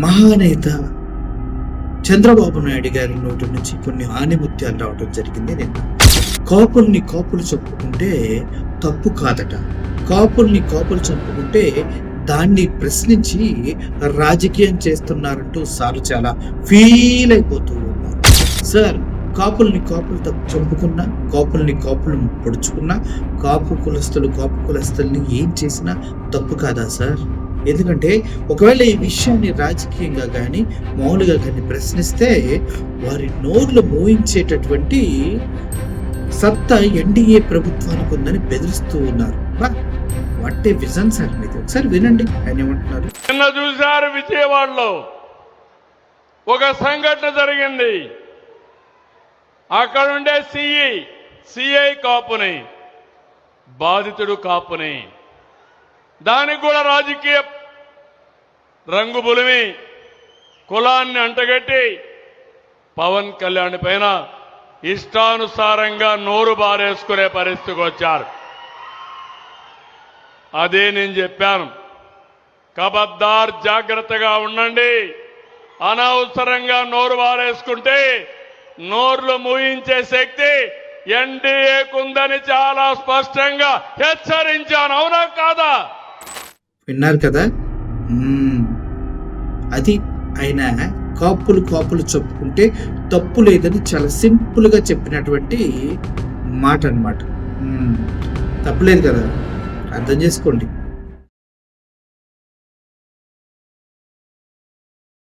మహానేత చంద్రబాబు నాయుడు గారి నోటి నుంచి కొన్ని ఆనిముత్యాలు రావడం జరిగింది. నిన్న కాపులు చెప్పుకుంటే తప్పు కాదట, కాపులు చెప్పుకుంటే దాన్ని ప్రశ్నించి రాజకీయం చేస్తున్నారంటూ సార్ చాలా ఫీల్ అయిపోతూ ఉన్నారు. సార్, కాపుల్ని చంపుకున్నా, కాపులు పొడుచుకున్నా, కాపు కులస్తుల్ని ఏం చేసినా తప్పు కాదా సార్? ఎందుకంటే ఒకవేళ ఈ విషయాన్ని రాజకీయంగా కానీ మామూలుగా కానీ ప్రశ్నిస్తే వారి నోర్లు మోయించేటటువంటి సత్తా ఎన్డీఏ ప్రభుత్వానికి ఉందని బెదిరిస్తూ ఉన్నారు. వాటే విజన్ సార్ మీది, ఒకసారి వినండి ఆయన ఏమంటున్నారు. నిన్న చూశారు విజయవాడలో ఒక సంఘటన జరిగింది. అక్కడుండే సిఐ కాపుని, బాధితుడు కాపుని, దానికి కూడా రాజకీయ రంగు బులిమి కులాన్ని అంటగట్టి పవన్ కళ్యాణ్ పైన ఇష్టానుసారంగా నోరు బారేసుకునే పరిస్థితికి వచ్చారు. అదే నేను చెప్పాను, ఖబర్దార్ జాగ్రత్తగా ఉండండి, అనవసరంగా నోరు బారేసుకుంటే నోర్లు మూయించే శక్తి ఎన్డీఏకుందని చాలా స్పష్టంగా హెచ్చరించాను. అవునా కాదా? విన్నారు కదా, అది ఆయన కాపులు చెప్పుకుంటే తప్పు లేదని చాలా సింపుల్ గా చెప్పినటువంటి మాట అన్నమాట. తప్పులేదు కదా, అర్థం చేసుకోండి.